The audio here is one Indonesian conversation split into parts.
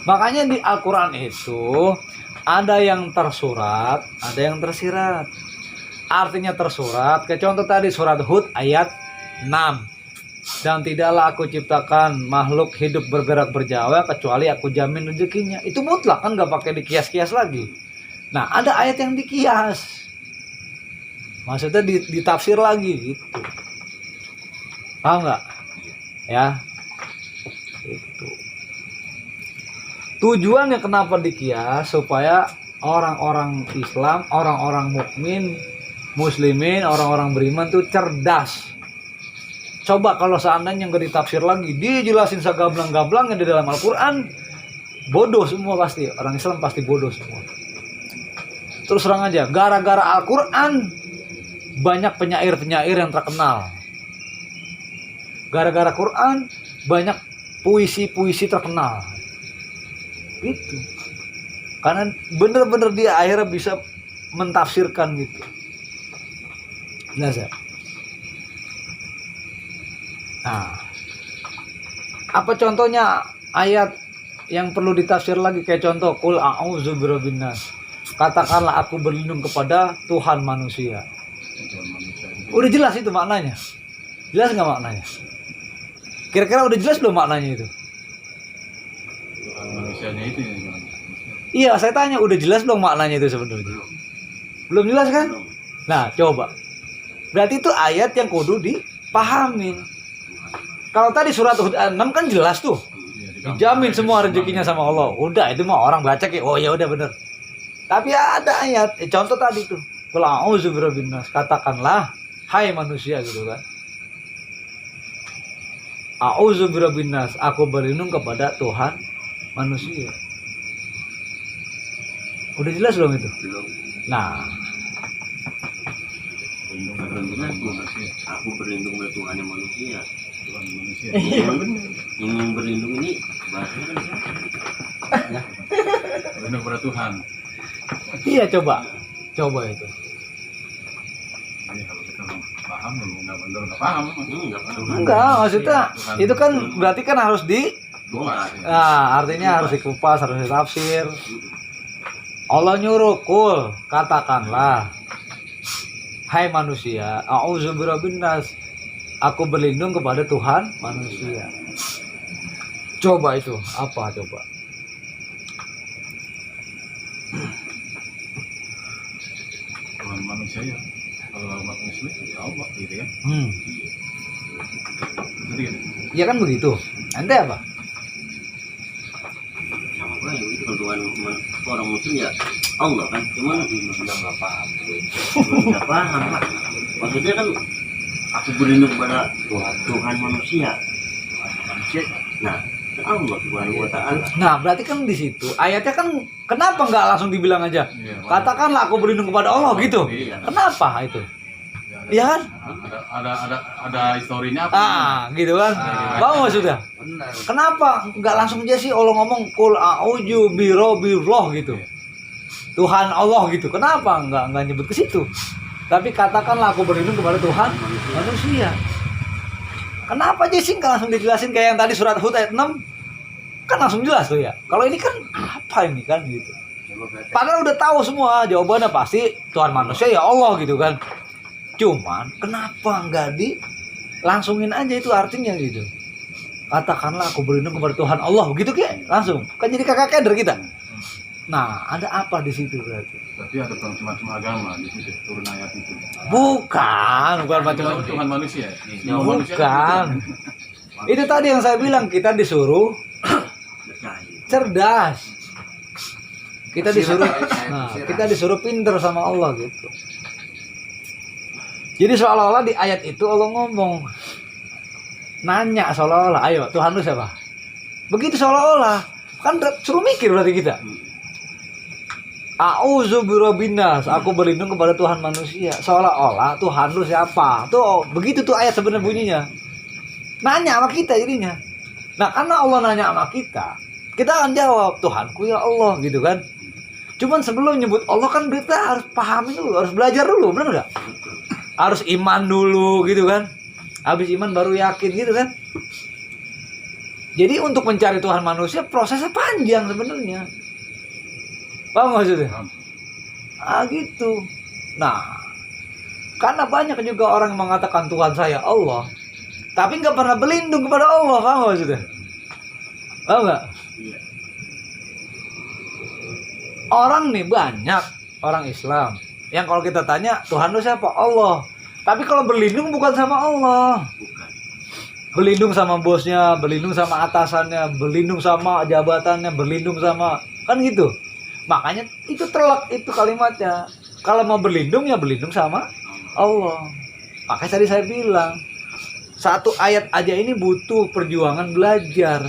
Makanya di Al-Quran itu ada yang tersurat, ada yang tersirat. Artinya tersurat, kayak contoh tadi surat Hud ayat 6. Dan tidaklah aku ciptakan makhluk hidup bergerak berjawa kecuali aku jamin rezekinya. Itu mutlak kan, nggak pakai dikias-kias lagi. Nah ada ayat yang dikias, maksudnya ditafsir lagi gitu. Paham nggak? Ya. Itu. Tujuannya kenapa dikias? Supaya orang-orang Islam, orang-orang mukmin, muslimin, orang-orang beriman tuh cerdas. Coba kalau seandainya nggak ditafsir lagi, dijelasin segamblang-gamblangnya di dalam Al-Quran, bodoh semua pasti. Orang Islam pasti bodoh semua. Terus terang aja, gara-gara Al-Quran banyak penyair-penyair yang terkenal. Gara-gara Quran banyak puisi-puisi terkenal. Gitu. Karena bener-bener dia akhirnya bisa mentafsirkan gitu. Jelas ya? Nah, apa contohnya ayat yang perlu ditafsir lagi? Kayak contoh qul a'udzu birabbin nas. Katakanlah aku berlindung kepada Tuhan manusia. Udah jelas itu maknanya. Jelas nggak maknanya? Kira-kira udah jelas belum maknanya itu? Tuhan manusianya itu yang gimana? Iya, saya tanya udah jelas belum maknanya itu sebenarnya? Belum jelas kan? Nah, coba. Berarti itu ayat yang kudu dipahamin. Kalau tadi surat Hud 6 kan jelas tuh. Dijamin semua rezekinya sama Allah. Udah itu mah orang baca kayak oh ya udah bener. Tapi ada ayat, contoh tadi tuh. Qul a'udzu birabbin nas. Katakanlah hai manusia gitu kan. A'udzu birabbin nas, aku berlindung kepada Tuhan manusia. Udah jelas belum itu? Belum. Nah, Aku berlindung kepada Tuhan yang manusia. Tuhan manusia. Yang berlindung ini bahasanya kan siapa? Berlindung kepada Tuhan. iya coba itu. Ini kalau kita belum paham, nggak bener nggak paham. Enggak paham. Enggak, maksudnya itu kan berarti kan harus Tuhan. nah, artinya harus dikupas, harus ditafsir. Allah nyuruh, kul, katakanlah hai manusia, a'udzu birabbin nas, aku berlindung kepada Tuhan manusia. Coba itu, apa coba? Tuhan manusia ya. Kalau umat muslim ya Allah gitu kan. Jadi gitu. Ya kan begitu. Ente apa? Sama gue ya itu kalau Tuhan orang muslim ya Allah kan. Cuman Sudah nggak paham. nggak paham Pak. Maksudnya kan aku berlindung kepada Tuhan manusia. Nah, Allah Subhanahu wa taala. Nah, berarti kan di situ ayatnya kan kenapa nggak langsung dibilang aja? Iya, Katakanlah aku berlindung kepada Allah gitu. Iya. Kenapa itu? Iya kan? Ada historinya apa? Gitu kan? Bang sudah. Benar. Kenapa nggak langsung aja sih Allah ngomong qul a'udzu birabbillah gitu. Tuhan Allah gitu. Kenapa nggak nyebut ke situ? Tapi katakanlah aku berlindung kepada Tuhan manusia. Kenapa aja sih nggak langsung dijelasin kayak yang tadi surat Hud ayat 6? Kan langsung jelas tuh ya. Kalau ini kan apa ini kan gitu. Padahal udah tahu semua jawabannya pasti Tuhan manusia ya Allah gitu kan. Cuman kenapa nggak langsungin aja itu artinya gitu. Katakanlah aku berlindung kepada Tuhan Allah begitu kayak langsung. Kan jadi kakak keder kita. Nah, ada apa di situ berarti? Tapi ada macam-macam agama di situ turun ayat itu. Bukan macam-macam. Tuhan manusia. Bukan. Itu tadi yang saya bilang kita disuruh cerdas. Kita disuruh pinter sama Allah gitu. Jadi seolah-olah di ayat itu Allah ngomong nanya seolah-olah, ayo Tuhan lu siapa? Begitu seolah-olah kan suruh mikir berarti kita. A'udzu birabbin nas, aku berlindung kepada Tuhan manusia. Seolah-olah Tuhan lu siapa? Tuh begitu tuh ayat sebenarnya bunyinya. Nanya sama kita jadinya. Nah, karena Allah nanya sama kita akan jawab Tuhanku ya Allah gitu kan. Cuman sebelum nyebut Allah kan kita harus pahamin dulu, harus belajar dulu, benar nggak? Harus iman dulu gitu kan. Habis iman baru yakin gitu kan. Jadi untuk mencari Tuhan manusia prosesnya panjang sebenarnya. Paham nggak maksudnya? Gitu. Nah, karena banyak juga orang yang mengatakan Tuhan saya Allah, tapi nggak pernah berlindung kepada Allah. Paham nggak maksudnya? Paham nggak? Iya. Orang nih banyak orang Islam yang kalau kita tanya Tuhan lu siapa? Allah. Tapi kalau berlindung bukan sama Allah. Bukan. Berlindung sama bosnya, berlindung sama atasannya, berlindung sama jabatannya, berlindung sama, kan gitu. Makanya itu telak itu kalimatnya. Kalau mau berlindung ya berlindung sama Allah. Makanya tadi saya bilang satu ayat aja ini butuh perjuangan belajar.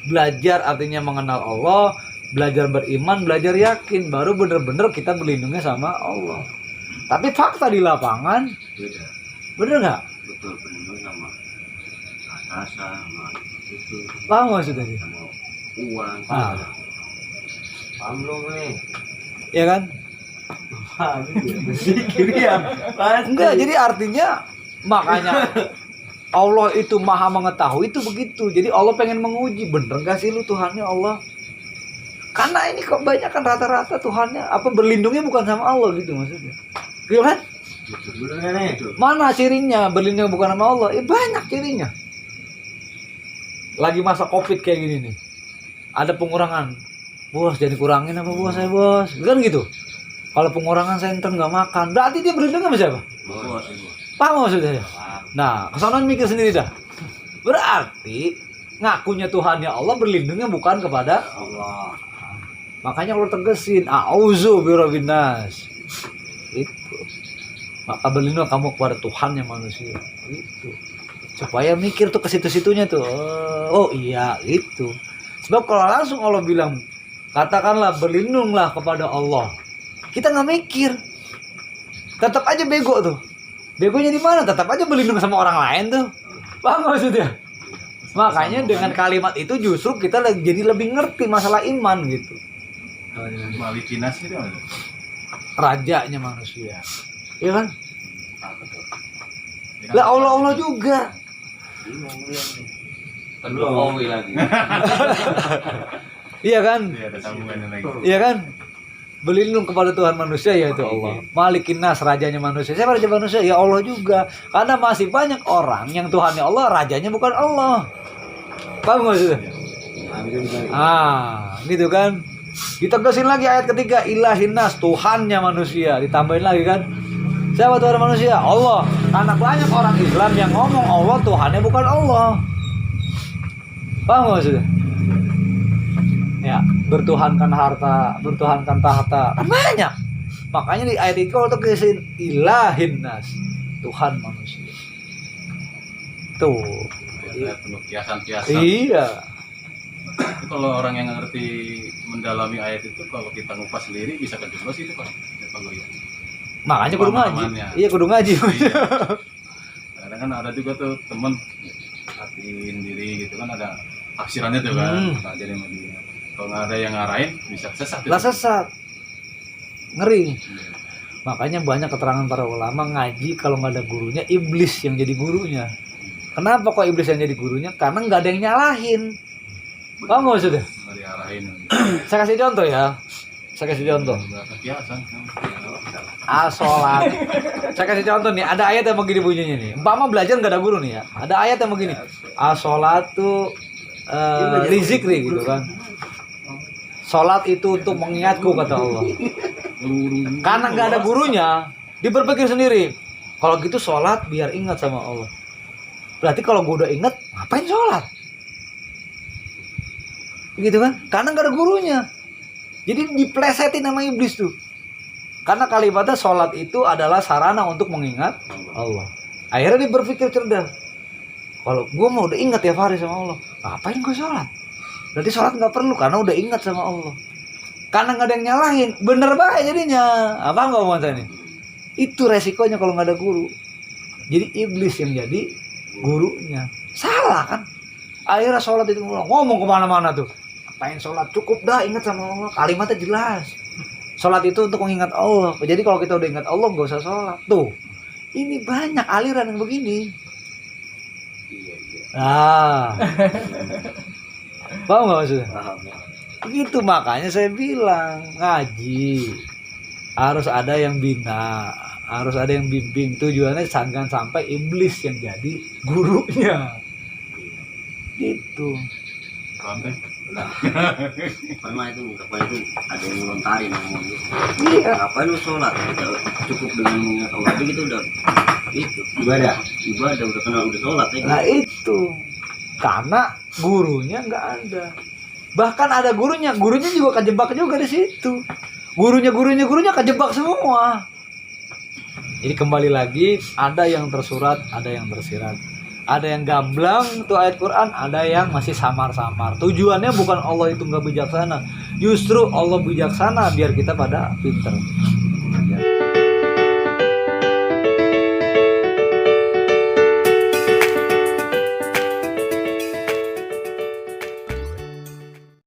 Belajar artinya mengenal Allah, belajar beriman, belajar yakin, baru bener-bener kita berlindungnya sama Allah. Tapi fakta di lapangan, Beda. bener nggak? Betul, berlindung sama atasan, sama itu, Paham maksudnya sih? sama uang. Ah. Paham belum nih? Ya kan? Enggak, jadi artinya makanya Allah itu maha mengetahui itu begitu. Jadi Allah pengen menguji, bener gak sih lu Tuhannya Allah? Karena ini kebanyakan rata-rata Tuhannya apa berlindungnya bukan sama Allah gitu maksudnya. Iya kan? Bener nggak nih? Mana cirinya berlindung bukan sama Allah? Banyak cirinya. Lagi masa Covid kayak gini nih. Ada pengurangan. Bos, jadi kurangin apa bos saya bos? Kan gitu. Kalau pengurangan saya ntar nggak makan, berarti dia berlindung sama siapa? Bos. Paham maksudnya? Nah, kesonon mikir sendiri dah. Berarti ngakunya Tuhannya Allah berlindungnya bukan kepada Allah. makanya Allah tegesin, a'udzu birabbin nas. Itu. Maka berlindung kamu kepada Tuhan yang manusia. Itu. Supaya mikir tuh ke situ-situnya tuh. Oh iya, gitu. Sebab kalau langsung Allah bilang, katakanlah berlindunglah kepada Allah. Kita nggak mikir. Tetap aja bego tuh. Begonya di mana? Tetap aja berlindung sama orang lain tuh. Paham nggak maksudnya? Makanya dengan kalimat itu justru kita jadi lebih ngerti masalah iman gitu. Malikinas itu apa? Rajanya manusia. Iya kan? Apa tuh? Ya kan? Lah Allah juga. Jokowi lagi. Iya kan? Iya, ada sambungannya lagi. Iya kan? Berlindung kepada Tuhan manusia yaitu Allah. Malikin nas, rajanya manusia. Siapa raja manusia? Ya Allah juga. Karena masih banyak orang yang Tuhannya Allah, rajanya bukan Allah. Paham nggak maksudnya? Gitu kan? Ditegasin lagi ayat ketiga, ilahin nas, Tuhannya manusia. Ditambahin lagi kan? Siapa Tuhan manusia? Allah. Karena banyak orang Islam yang ngomong Allah Tuhannya bukan Allah. Paham nggak maksudnya? Ya, bertuhankan harta, bertuhankan tahta, kan banyak. Makanya di ayat itu Allah tegasin ilahin nas, Tuhan manusia. Tuh. Ada penuh kiasan-kiasan. Iya. Itu kalau orang yang ngerti mendalami ayat itu, kalau kita ngupas sendiri bisa kejeblos itu Pak. Ya, kalau ya. Makanya kudu ngaji. Pemahamannya. Iya, kudu ngaji. Iya. Kadang kan ada juga tuh temen hatiin diri gitu kan, ada tafsirannya tuh kan. Nah, jadi sama dia. Kalau nggak ada yang ngarahin bisa sesat. Lah sesat. Ngeri. Iya. Makanya banyak keterangan para ulama ngaji kalau nggak ada gurunya, iblis yang jadi gurunya. Kenapa kok iblis yang jadi gurunya? Karena nggak ada yang nyalahin. Paham nggak maksudnya? Nggak diarahin. Saya kasih contoh ya. Saya kasih contoh. Berapa kiasan? Sholat. Saya kasih contoh nih, ada ayat yang begini bunyinya nih. Umpama belajar nggak ada guru nih ya. Ada ayat yang begini. As-sholatu lizikri gitu kan. Sholat itu untuk mengingatku kata Allah. Karena nggak ada gurunya, dia berpikir sendiri. Kalau gitu sholat biar ingat sama Allah. Berarti kalau gue udah ingat, ngapain sholat? Gitu kan? Karena nggak ada gurunya. Jadi diplesetin sama iblis tuh. Karena kalimatnya sholat itu adalah sarana untuk mengingat Allah. Akhirnya dia berpikir cerdas. Kalau gue mau udah ingat tiap hari sama Allah, ngapain gue sholat? Berarti sholat nggak perlu karena udah ingat sama Allah. Karena nggak ada yang nyalahin, bener banget jadinya. Apa nggak mau ini? Itu resikonya kalau nggak ada guru. Jadi iblis yang jadi gurunya. Salah kan? Akhirnya sholat itu ngomong kemana-mana tuh. Ngapain sholat? Cukup dah ingat sama Allah. Kalimatnya jelas. Sholat itu untuk mengingat Allah. Jadi kalau kita udah ingat Allah nggak usah sholat. Tuh, ini banyak aliran yang begini. Iya, iya. Nah, paham nggak maksudnya? Paham. Begitu makanya saya bilang ngaji harus ada yang bina, harus ada yang bimbing. Tujuannya jangan sampai iblis yang jadi gurunya. Gitu. Paham teh? Nah, pernah itu kapan itu ada yang ngelontarin ngomong gitu. Iya. Ngapain lu sholat? Udah cukup dengan mengingat Allah aja gitu udah itu ibadah udah kenal udah sholat ya. Nah itu karena gurunya nggak ada. Bahkan ada gurunya juga kejebak juga di situ. Gurunya kejebak semua. Jadi kembali lagi ada yang tersurat, ada yang tersirat. Ada yang gamblang tuh ayat Quran, ada yang masih samar-samar. Tujuannya bukan Allah itu nggak bijaksana, justru Allah bijaksana biar kita pada pinter.